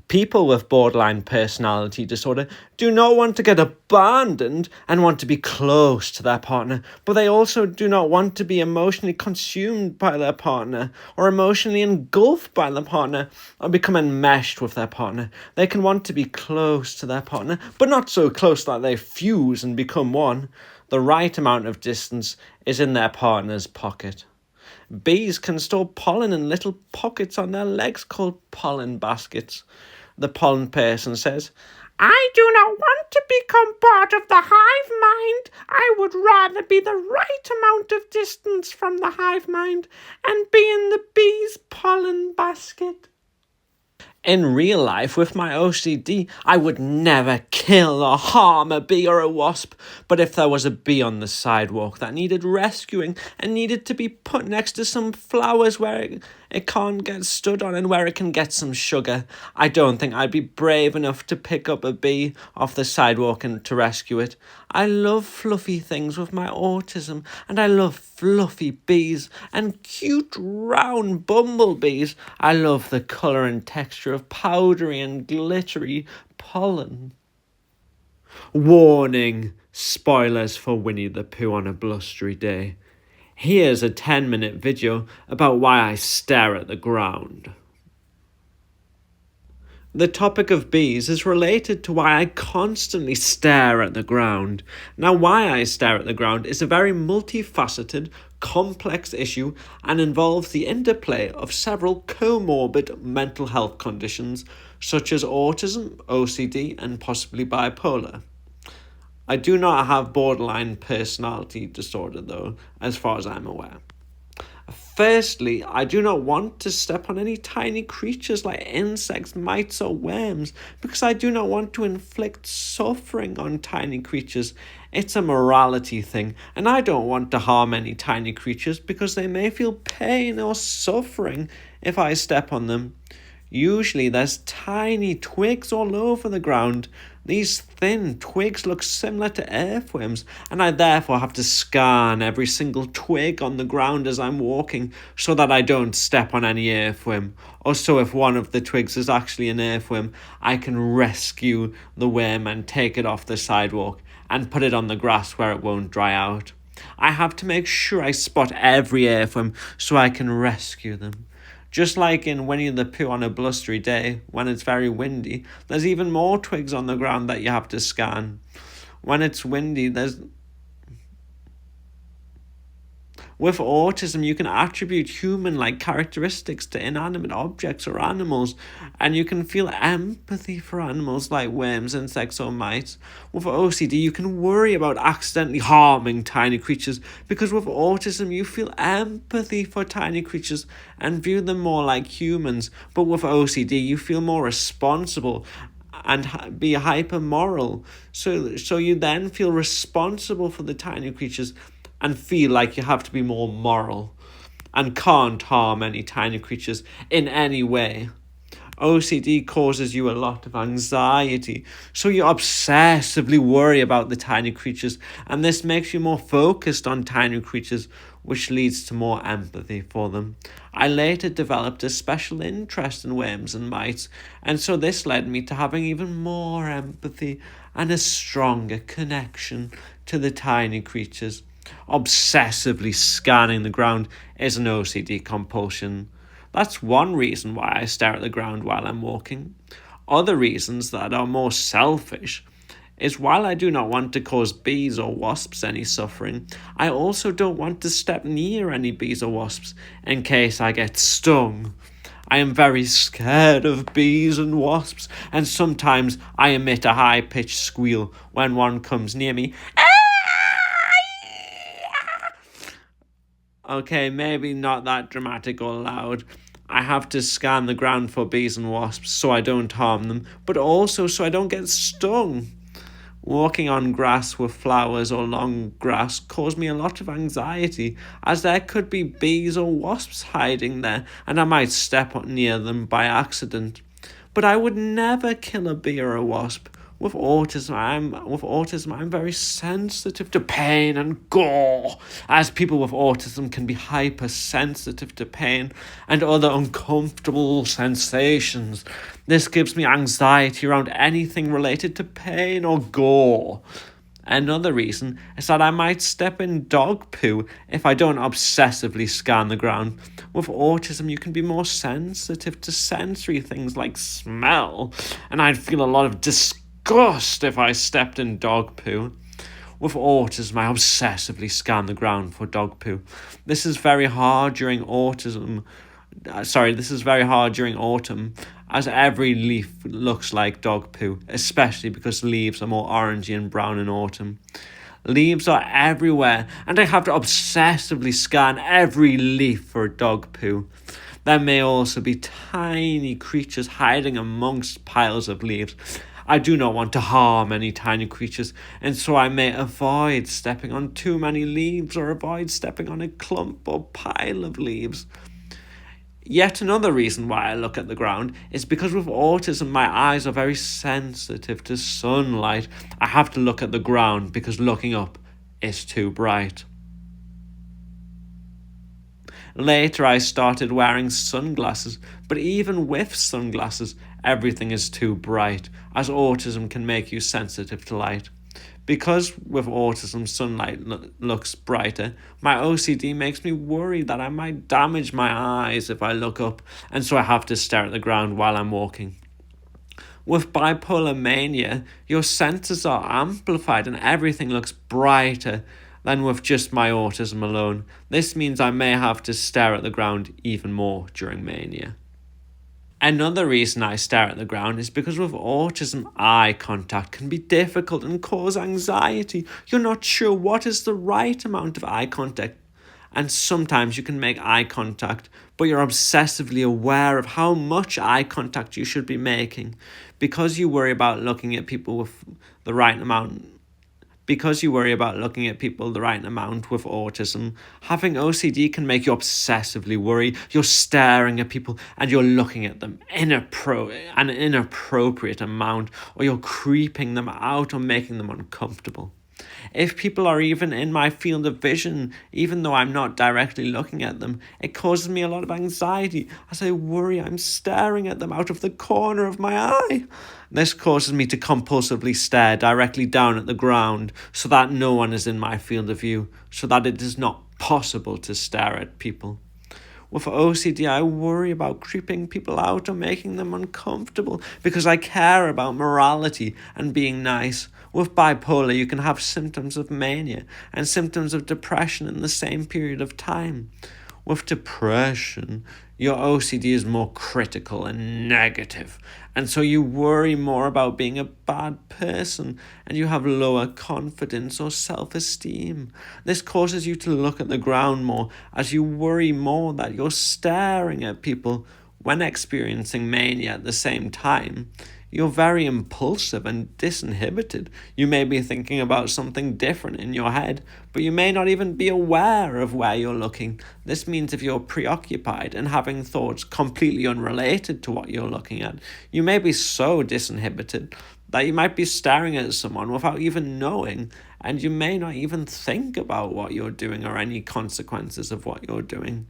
People with borderline personality disorder do not want to get abandoned and want to be close to their partner, but they also do not want to be emotionally consumed by their partner or emotionally engulfed by their partner or become enmeshed with their partner. They can want to be close to their partner, but not so close that they fuse and become one. The right amount of distance is in their partner's pocket. Bees can store pollen in little pockets on their legs called pollen baskets. The pollen person says, "I do not want to become part of the hive mind. I would rather be the right amount of distance from the hive mind and be in the bee's pollen basket." In real life, with my OCD, I would never kill or harm a bee or a wasp, but if there was a bee on the sidewalk that needed rescuing and needed to be put next to some flowers where it can't get stood on and where it can get some sugar, I don't think I'd be brave enough to pick up a bee off the sidewalk and to rescue it. I love fluffy things with my autism, and I love fluffy bees and cute round bumblebees. I love the colour and texture of powdery and glittery pollen. Warning! Spoilers for Winnie the Pooh on a blustery day. Here's a 10-minute video about why I stare at the ground. The topic of bees is related to why I constantly stare at the ground. Now, why I stare at the ground is a very multifaceted, complex issue and involves the interplay of several comorbid mental health conditions such as autism, OCD, and possibly bipolar. I do not have borderline personality disorder though, as far as I'm aware. Firstly, I do not want to step on any tiny creatures like insects, mites, or worms because I do not want to inflict suffering on tiny creatures. It's a morality thing, and I don't want to harm any tiny creatures because they may feel pain or suffering if I step on them. Usually there's tiny twigs all over the ground. These thin twigs look similar to earthworms, and I therefore have to scan every single twig on the ground as I'm walking so that I don't step on any earthworm. Also, if one of the twigs is actually an earthworm, I can rescue the worm and take it off the sidewalk and put it on the grass where it won't dry out. I have to make sure I spot every earthworm so I can rescue them. Just like in Winnie the Pooh on a blustery day, when it's very windy, there's even more twigs on the ground that you have to scan. When it's windy, With autism, you can attribute human-like characteristics to inanimate objects or animals, and you can feel empathy for animals like worms, insects, or mites. With OCD, you can worry about accidentally harming tiny creatures, because with autism, you feel empathy for tiny creatures and view them more like humans. But with OCD, you feel more responsible and be hyper-moral. So you then feel responsible for the tiny creatures and feel like you have to be more moral and can't harm any tiny creatures in any way. OCD causes you a lot of anxiety, so you obsessively worry about the tiny creatures, and this makes you more focused on tiny creatures, which leads to more empathy for them. I later developed a special interest in worms and mites, and so this led me to having even more empathy and a stronger connection to the tiny creatures. Obsessively scanning the ground is an OCD compulsion. That's one reason why I stare at the ground while I'm walking. Other reasons that are more selfish is while I do not want to cause bees or wasps any suffering, I also don't want to step near any bees or wasps in case I get stung. I am very scared of bees and wasps, and sometimes I emit a high-pitched squeal when one comes near me. Okay, maybe not that dramatic or loud. I have to scan the ground for bees and wasps so I don't harm them, but also so I don't get stung. Walking on grass with flowers or long grass caused me a lot of anxiety, as there could be bees or wasps hiding there, and I might step near them by accident. But I would never kill a bee or a wasp. With autism, I'm very sensitive to pain and gore, as people with autism can be hypersensitive to pain and other uncomfortable sensations. This gives me anxiety around anything related to pain or gore. Another reason is that I might step in dog poo if I don't obsessively scan the ground. With autism, you can be more sensitive to sensory things like smell, and I'd feel a lot of disgust if I stepped in dog poo. With autism, I obsessively scan the ground for dog poo. This is very hard during autumn, as every leaf looks like dog poo, especially because leaves are more orangey and brown in autumn. Leaves are everywhere, and I have to obsessively scan every leaf for dog poo. There may also be tiny creatures hiding amongst piles of leaves. I do not want to harm any tiny creatures, and so I may avoid stepping on too many leaves or avoid stepping on a clump or pile of leaves. Yet another reason why I look at the ground is because with autism, my eyes are very sensitive to sunlight. I have to look at the ground because looking up is too bright. Later, I started wearing sunglasses, but even with sunglasses, everything is too bright, as autism can make you sensitive to light. Because with autism, sunlight looks brighter, my OCD makes me worry that I might damage my eyes if I look up, and so I have to stare at the ground while I'm walking. With bipolar mania, your senses are amplified and everything looks brighter than with just my autism alone. This means I may have to stare at the ground even more during mania. Another reason I stare at the ground is because with autism, eye contact can be difficult and cause anxiety. You're not sure what is the right amount of eye contact. And sometimes you can make eye contact, but you're obsessively aware of how much eye contact you should be making. Because you worry about looking at people with the right amount Because you worry about looking at people the right amount with autism, having OCD can make you obsessively worry. You're staring at people and you're looking at them an inappropriate amount, or you're creeping them out or making them uncomfortable. If people are even in my field of vision, even though I'm not directly looking at them, it causes me a lot of anxiety as I worry I'm staring at them out of the corner of my eye. This causes me to compulsively stare directly down at the ground so that no one is in my field of view, so that it is not possible to stare at people. With OCD, I worry about creeping people out or making them uncomfortable because I care about morality and being nice. With bipolar, you can have symptoms of mania and symptoms of depression in the same period of time. With depression, your OCD is more critical and negative, and so you worry more about being a bad person, and you have lower confidence or self-esteem. This causes you to look at the ground more, as you worry more that you're staring at people. When experiencing mania at the same time, you're very impulsive and disinhibited. You may be thinking about something different in your head, but you may not even be aware of where you're looking. This means if you're preoccupied and having thoughts completely unrelated to what you're looking at, you may be so disinhibited that you might be staring at someone without even knowing, and you may not even think about what you're doing or any consequences of what you're doing.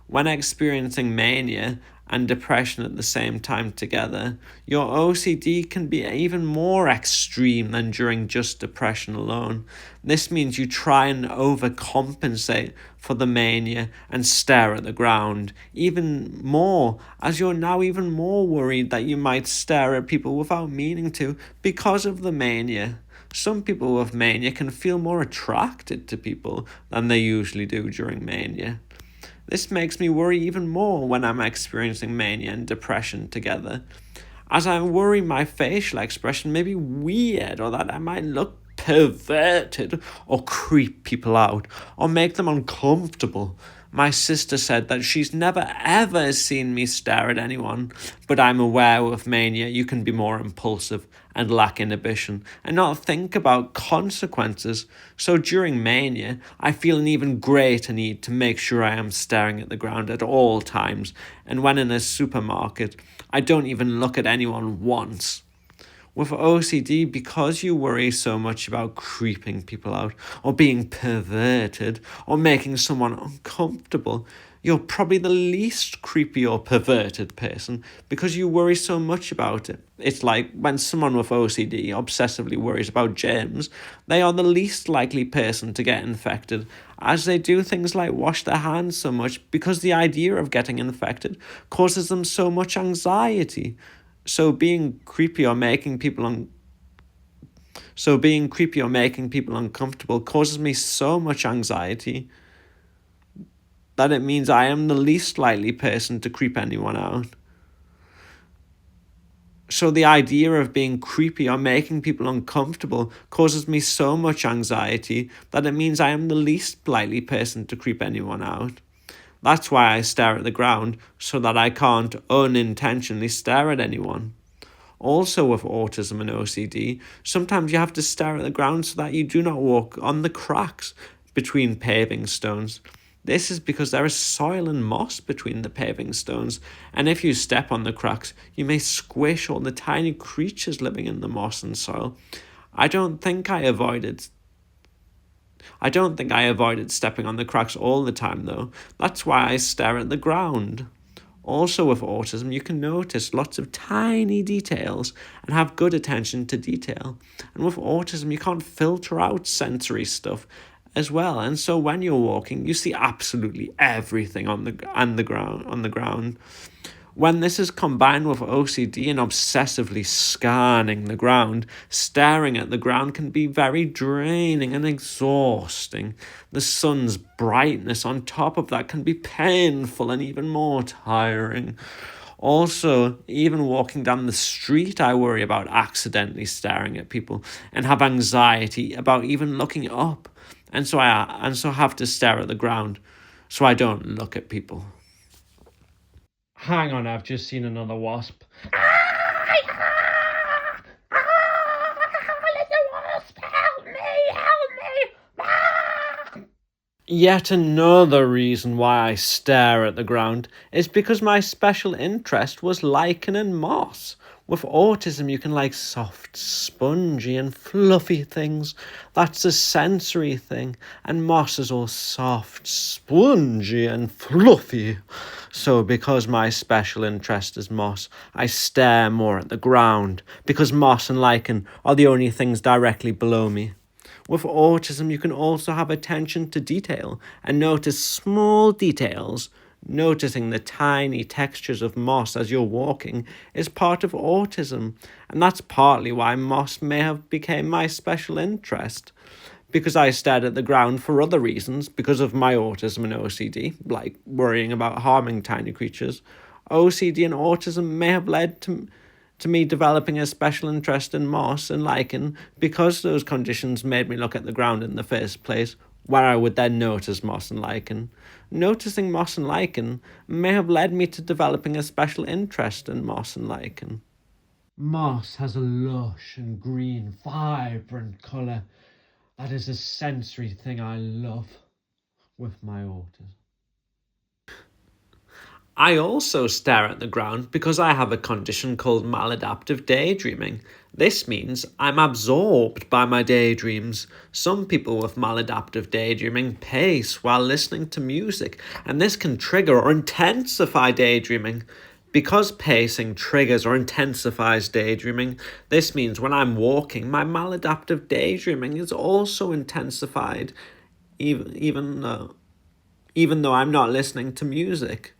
When experiencing mania and depression at the same time together, your OCD can be even more extreme than during just depression alone. This means you try and overcompensate for the mania and stare at the ground even more, as you're now even more worried that you might stare at people without meaning to because of the mania. Some people with mania can feel more attracted to people than they usually do during mania. This makes me worry even more when I'm experiencing mania and depression together, as I worry my facial expression may be weird, or that I might look perverted or creep people out or make them uncomfortable. My sister said that she's never ever seen me stare at anyone, but I'm aware with mania you can be more impulsive and lack inhibition and not think about consequences. So during mania, I feel an even greater need to make sure I am staring at the ground at all times, and when in a supermarket, I don't even look at anyone once. With OCD, because you worry so much about creeping people out, or being perverted, or making someone uncomfortable, you're probably the least creepy or perverted person because you worry so much about it. It's like when someone with OCD obsessively worries about germs, they are the least likely person to get infected, as they do things like wash their hands so much because the idea of getting infected causes them so much anxiety. So being creepy or making people uncomfortable causes me so much anxiety that it means I am the least likely person to creep anyone out. So the idea of being creepy or making people uncomfortable causes me so much anxiety that it means I am the least likely person to creep anyone out. That's why I stare at the ground, so that I can't unintentionally stare at anyone. Also with autism and OCD, sometimes you have to stare at the ground so that you do not walk on the cracks between paving stones. This is because there is soil and moss between the paving stones, and if you step on the cracks, you may squish all the tiny creatures living in the moss and soil. I don't think I avoided stepping on the cracks all the time, though. That's why I stare at the ground. Also, with autism, you can notice lots of tiny details and have good attention to detail. And with autism, you can't filter out sensory stuff as well. And so when you're walking, you see absolutely everything on the ground. When this is combined with OCD and obsessively scanning the ground, staring at the ground can be very draining and exhausting. The sun's brightness on top of that can be painful and even more tiring. Also, even walking down the street, I worry about accidentally staring at people and have anxiety about even looking up. And so have to stare at the ground so I don't look at people. Hang on, I've just seen another wasp. Yet another reason why I stare at the ground is because my special interest was lichen and moss. With autism, you can like soft, spongy and fluffy things. That's a sensory thing. And moss is all soft, spongy and fluffy. So because my special interest is moss, I stare more at the ground, because moss and lichen are the only things directly below me. With autism, you can also have attention to detail and notice small details. Noticing the tiny textures of moss as you're walking is part of autism, and that's partly why moss may have become my special interest. Because I stared at the ground for other reasons, because of my autism and OCD, like worrying about harming tiny creatures, OCD and autism may have led to me developing a special interest in moss and lichen because those conditions made me look at the ground in the first place, where I would then notice moss and lichen. Noticing moss and lichen may have led me to developing a special interest in moss and lichen. Moss has a lush and green, vibrant colour. That is a sensory thing I love with my autism. I also stare at the ground because I have a condition called maladaptive daydreaming. This means I'm absorbed by my daydreams. Some people with maladaptive daydreaming pace while listening to music, and this can trigger or intensify daydreaming. Because pacing triggers or intensifies daydreaming, this means when I'm walking, my maladaptive daydreaming is also intensified, even though I'm not listening to music.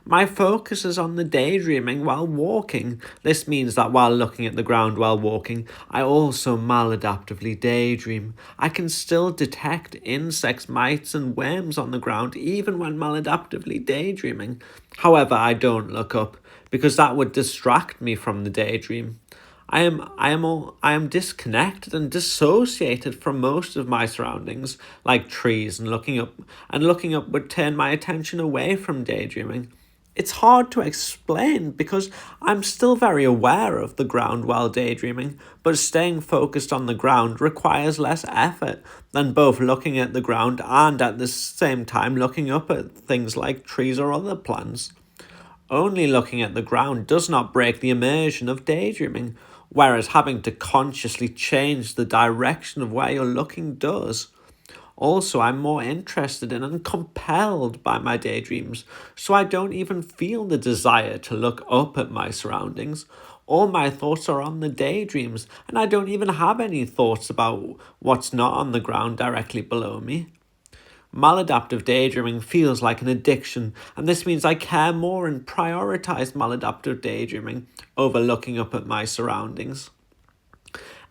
My focus is on the daydreaming while walking. This means that while looking at the ground while walking, I also maladaptively daydream. I can still detect insects, mites, and worms on the ground even when maladaptively daydreaming. However, I don't look up because that would distract me from the daydream. I am disconnected and dissociated from most of my surroundings, like trees, and looking up would turn my attention away from daydreaming. It's hard to explain because I'm still very aware of the ground while daydreaming, but staying focused on the ground requires less effort than both looking at the ground and at the same time looking up at things like trees or other plants. Only looking at the ground does not break the immersion of daydreaming, whereas having to consciously change the direction of where you're looking does. Also, I'm more interested in and compelled by my daydreams, so I don't even feel the desire to look up at my surroundings. All my thoughts are on the daydreams, and I don't even have any thoughts about what's not on the ground directly below me. Maladaptive daydreaming feels like an addiction, and this means I care more and prioritize maladaptive daydreaming over looking up at my surroundings.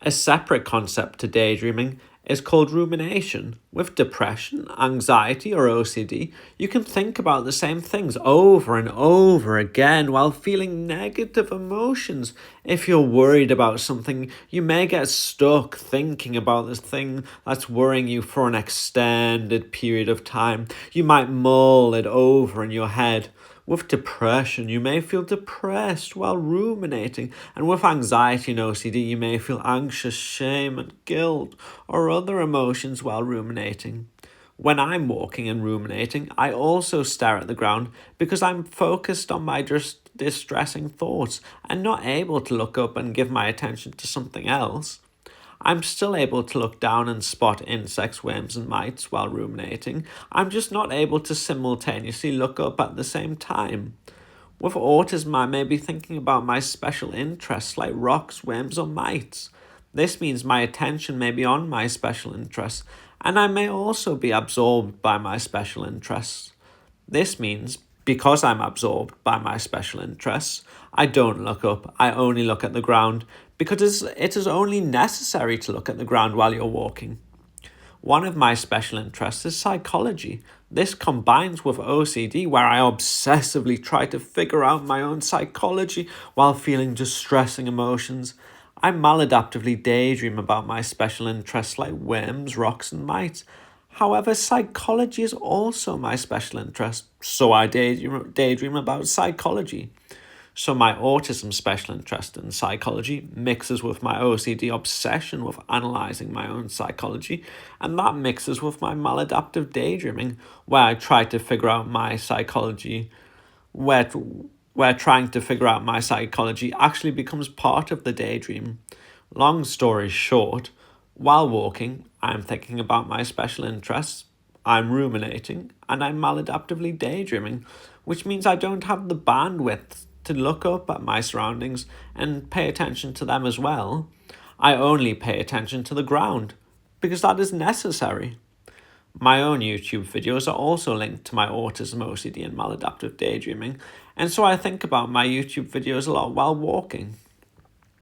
A separate concept to daydreaming is called rumination. With depression, anxiety, or OCD, you can think about the same things over and over again while feeling negative emotions. If you're worried about something, you may get stuck thinking about this thing that's worrying you for an extended period of time. You might mull it over in your head. With depression, you may feel depressed while ruminating, and with anxiety and OCD, you may feel anxious, shame, and guilt, or other emotions while ruminating. When I'm walking and ruminating, I also stare at the ground because I'm focused on my distressing thoughts and not able to look up and give my attention to something else. I'm still able to look down and spot insects, worms, and mites while ruminating. I'm just not able to simultaneously look up at the same time. With autism, I may be thinking about my special interests like rocks, worms, or mites. This means my attention may be on my special interests, and I may also be absorbed by my special interests. This means, because I'm absorbed by my special interests, I don't look up, I only look at the ground, because it is only necessary to look at the ground while you're walking. One of my special interests is psychology. This combines with OCD, where I obsessively try to figure out my own psychology while feeling distressing emotions. I maladaptively daydream about my special interests like worms, rocks, and mites. However, psychology is also my special interest, so I daydream about psychology. So my autism special interest in psychology mixes with my OCD obsession with analysing my own psychology, and that mixes with my maladaptive daydreaming, where I try to figure out my psychology, where trying to figure out my psychology actually becomes part of the daydream. Long story short, while walking, I'm thinking about my special interests, I'm ruminating, and I'm maladaptively daydreaming, which means I don't have the bandwidth to look up at my surroundings and pay attention to them as well. I only pay attention to the ground, because that is necessary. My own YouTube videos are also linked to my autism, OCD, and maladaptive daydreaming, and so I think about my YouTube videos a lot while walking.